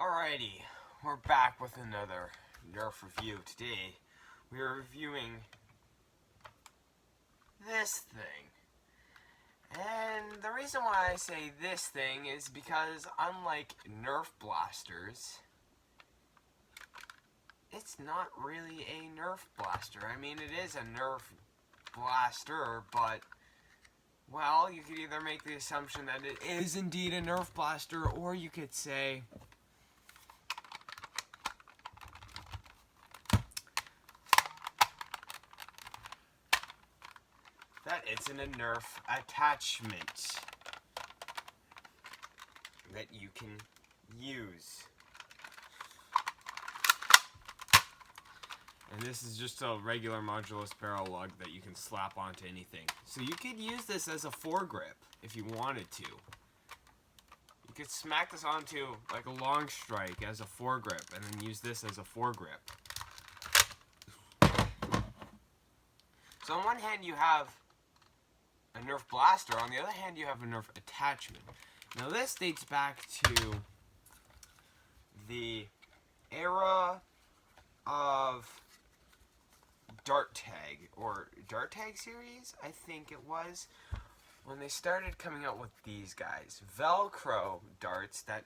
Alrighty, we're back with another Nerf review. Today, we are reviewing this thing. And the reason why I say this thing is because unlike Nerf blasters, it's not really a Nerf blaster. I mean, it is a Nerf blaster, but, well, you could either make the assumption that it is indeed a Nerf blaster, or you could say that it's in a Nerf attachment that you can use. And this is just a regular modulus barrel lug that you can slap onto anything. So you could use this as a foregrip if you wanted to. You could smack this onto like a long strike as a foregrip and then use this as a foregrip. So on one hand you have a Nerf blaster, on the other hand you have a Nerf attachment. Now this dates back to the era of Dart Tag, or Dart Tag series, I think it was, when they started coming out with these guys. Velcro darts that,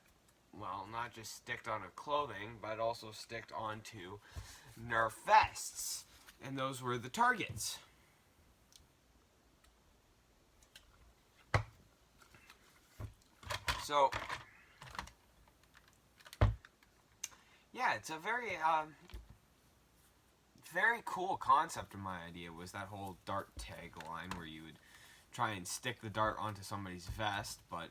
well, not just sticked onto clothing, but also sticked onto Nerf vests. And those were the targets. So, yeah, it's a very cool concept. In my idea was that whole dart tag line where you would try and stick the dart onto somebody's vest, but,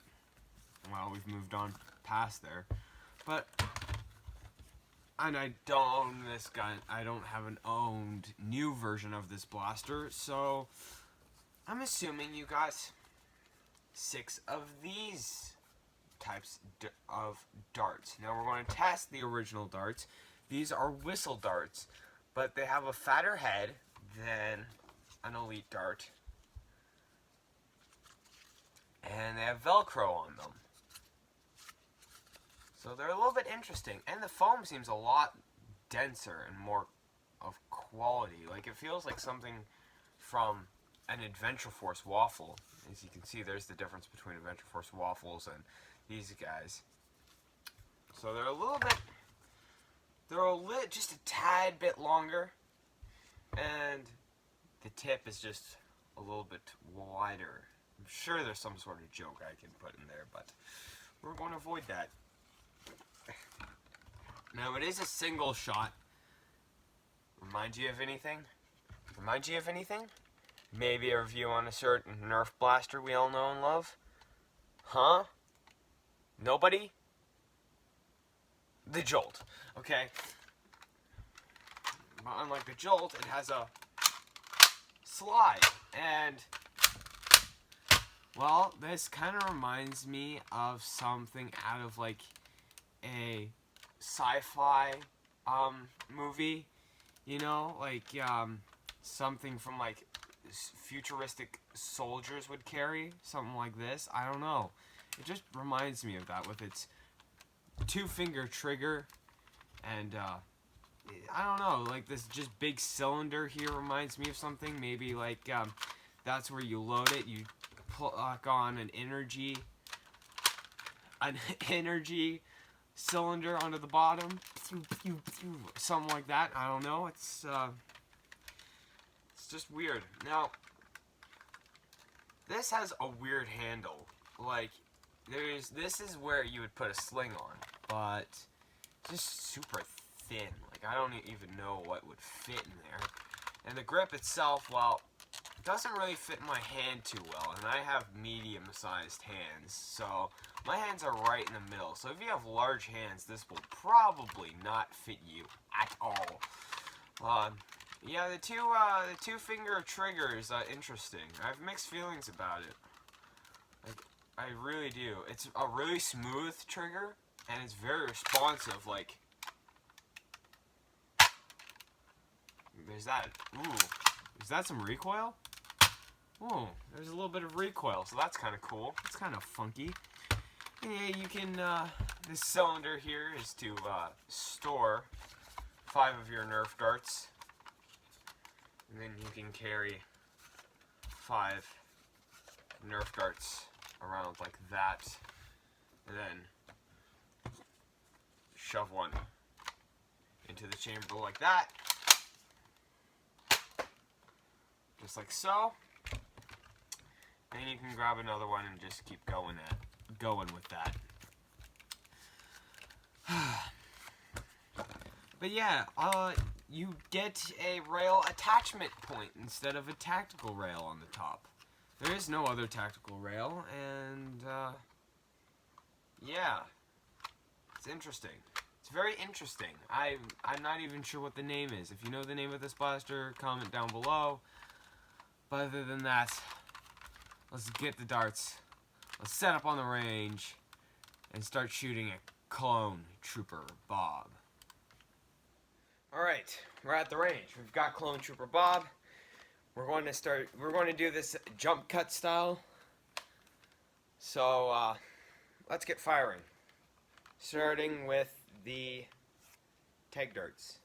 well, we've moved on past there. But, and I don't own this gun. I don't have an owned new version of this blaster, so I'm assuming you got 6 of these types of darts. Now we're going to test the original darts. These are whistle darts, but they have a fatter head than an Elite dart, and they have Velcro on them. So they're a little bit interesting, and the foam seems a lot denser and more of quality. Like, it feels like something from an Adventure Force waffle. As you can see, there's the difference between Adventure Force waffles and these guys. So they're a little bit, just a tad bit longer, and the tip is just a little bit wider. I'm sure there's some sort of joke I can put in there, but we're going to avoid that. Now, it is a single shot. Remind you of anything? Remind you of anything? Maybe a review on a certain Nerf blaster we all know and love? Huh? Nobody? The Jolt. Okay. But unlike the Jolt, it has a slide. And, well, this kind of reminds me of something out of, like, a sci-fi movie. You know? Like, something from, like, futuristic soldiers would carry. Something like this. I don't know. It just reminds me of that with its 2-finger trigger, and I don't know, like this just big cylinder here reminds me of something. Maybe like that's where you load it. You plug on an energy cylinder onto the bottom, something like that. I don't know. It's just weird. Now, this has a weird handle. Like, this is where you would put a sling on, but just super thin. Like, I don't even know what would fit in there. And the grip itself, well, doesn't really fit my hand too well, and I have medium-sized hands, so my hands are right in the middle. So if you have large hands, this will probably not fit you at all. Yeah, the two-finger trigger is interesting. I have mixed feelings about it. Like, I really do. It's a really smooth trigger, and it's very responsive. Like, there's that. Ooh, is that some recoil? Ooh, there's a little bit of recoil, so that's kind of cool. It's kind of funky. Yeah, you can this cylinder here is to store 5 of your Nerf darts. And then you can carry 5 Nerf darts around like that. And then shove one into the chamber like that. Just like so. And you can grab another one and just keep going with that. But yeah, you get a rail attachment point instead of a tactical rail on the top. There is no other tactical rail, and yeah, it's interesting. It's very interesting. I'm not even sure what the name is. If you know the name of this blaster, comment down below. But other than that, let's get the darts. Let's set up on the range and start shooting at Clone Trooper Bob. Alright, we're at the range. We've got Clone Trooper Bob. We're going to do this jump cut style. So, let's get firing. Starting with the tag darts.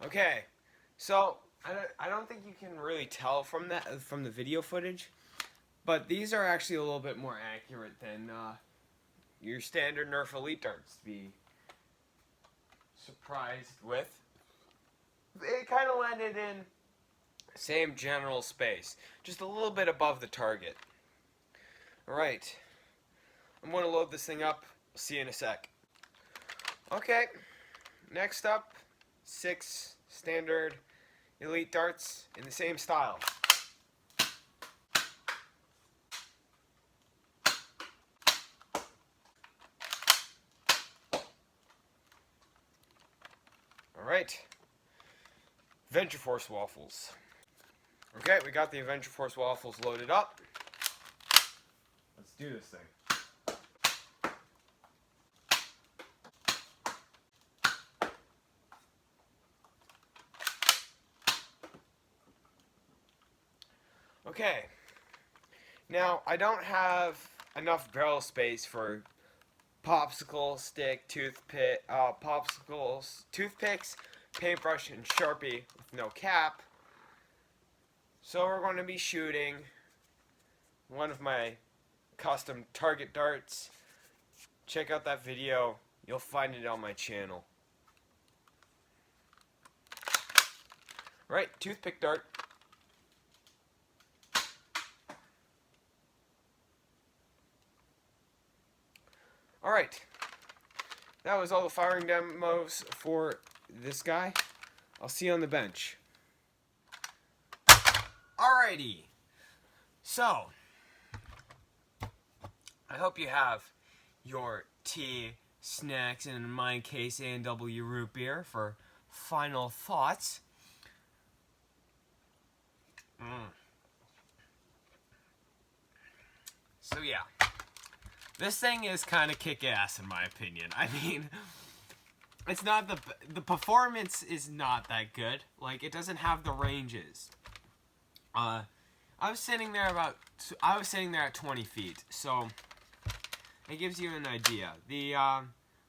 Okay, so I don't think you can really tell from the video footage, but these are actually a little bit more accurate than your standard Nerf Elite darts to be surprised with. It kind of landed in same general space, just a little bit above the target. Alright, I'm going to load this thing up. See you in a sec. Okay, next up, 6 standard Elite darts in the same style. Alright, Adventure Force waffles. Okay, we got the Adventure Force waffles loaded up. Let's do this thing. Okay, now I don't have enough barrel space for popsicle stick, toothpicks, paintbrush, and Sharpie with no cap. So we're going to be shooting one of my custom target darts. Check out that video. You'll find it on my channel. Right, toothpick dart. Alright, that was all the firing demos for this guy. I'll see you on the bench. Alrighty, so, I hope you have your tea, snacks, and in my case, A&W root beer for final thoughts. So yeah. This thing is kind of kick-ass in my opinion. I mean, it's not the performance is not that good. Like, it doesn't have the ranges. I was sitting there at 20 feet, so it gives you an idea.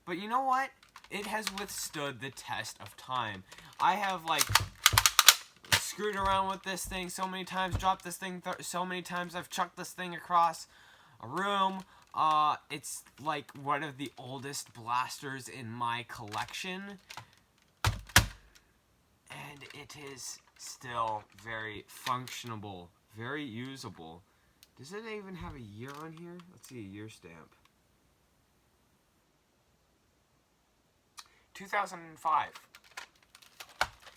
But you know what? It has withstood the test of time. I have like screwed around with this thing so many times, dropped this thing so many times. I've chucked this thing across a room. It's like one of the oldest blasters in my collection, and it is still very functionable, very usable. Does it even have a year on here? Let's see, a year stamp. 2005.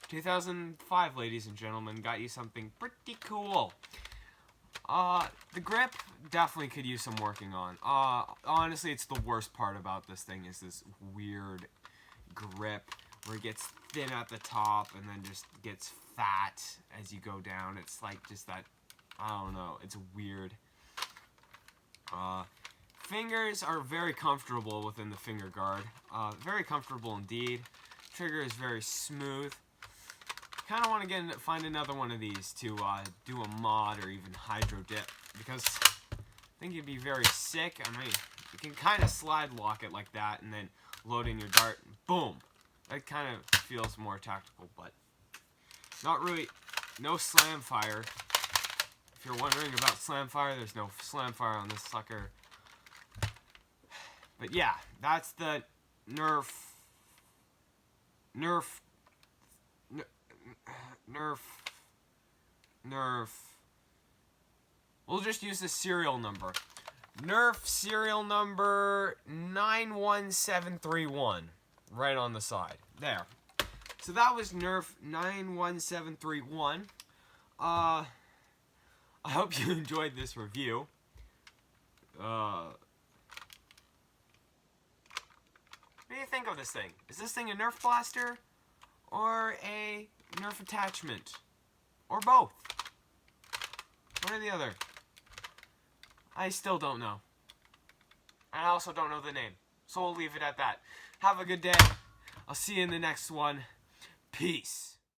2005, ladies and gentlemen, got you something pretty cool. The grip definitely could use some working on. Honestly, it's the worst part about this thing is this weird grip where it gets thin at the top and then just gets fat as you go down. It's like just that, I don't know, it's weird. Fingers are very comfortable within the finger guard. Very comfortable indeed. Trigger is very smooth. kind of want to find another one of these to do a mod or even hydro dip, because I think it'd be very sick. I mean, you can kind of slide lock it like that and then load in your dart and boom. That kind of feels more tactical, but not really. No slam fire. If you're wondering about slam fire, there's no slam fire on this sucker. But yeah, that's the Nerf. We'll just use the serial number. Nerf serial number 91731. Right on the side. There. So that was Nerf 91731. I hope you enjoyed this review. What do you think of this thing? Is this thing a Nerf blaster? Or a Nerf attachment? Or both? One or the other? I still don't know. I also don't know the name. So we'll leave it at that. Have a good day. I'll see you in the next one. Peace.